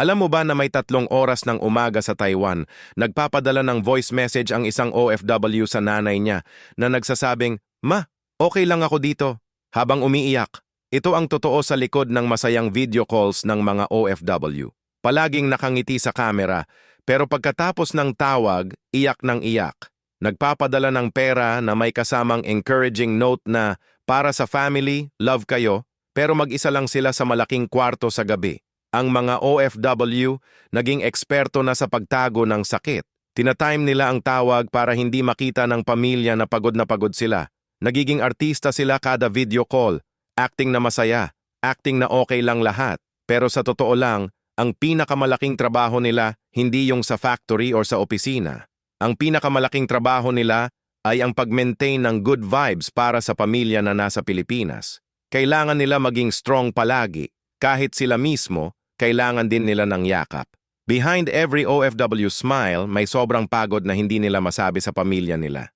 Alam mo ba na may 3 oras ng umaga sa Taiwan, nagpapadala ng voice message ang isang OFW sa nanay niya na nagsasabing, "Ma, okay lang ako dito," habang umiiyak. Ito ang totoo sa likod ng masayang video calls ng mga OFW. Palaging nakangiti sa kamera, pero pagkatapos ng tawag, iyak ng iyak. Nagpapadala ng pera na may kasamang encouraging note na, "Para sa family, love kayo," pero mag-isa lang sila sa malaking kwarto sa gabi. Ang mga OFW naging eksperto na sa pagtago ng sakit. Tinatime nila ang tawag para hindi makita ng pamilya na pagod sila. Nagiging artista sila kada video call, acting na masaya, acting na okay lang lahat. Pero sa totoo lang, ang pinakamalaking trabaho nila hindi yung sa factory or sa opisina. Ang pinakamalaking trabaho nila ay ang pag-maintain ng good vibes para sa pamilya na nasa Pilipinas. Kailangan nila maging strong palagi, kahit sila mismo, kailangan din nila ng yakap. Behind every OFW smile, may sobrang pagod na hindi nila masabi sa pamilya nila.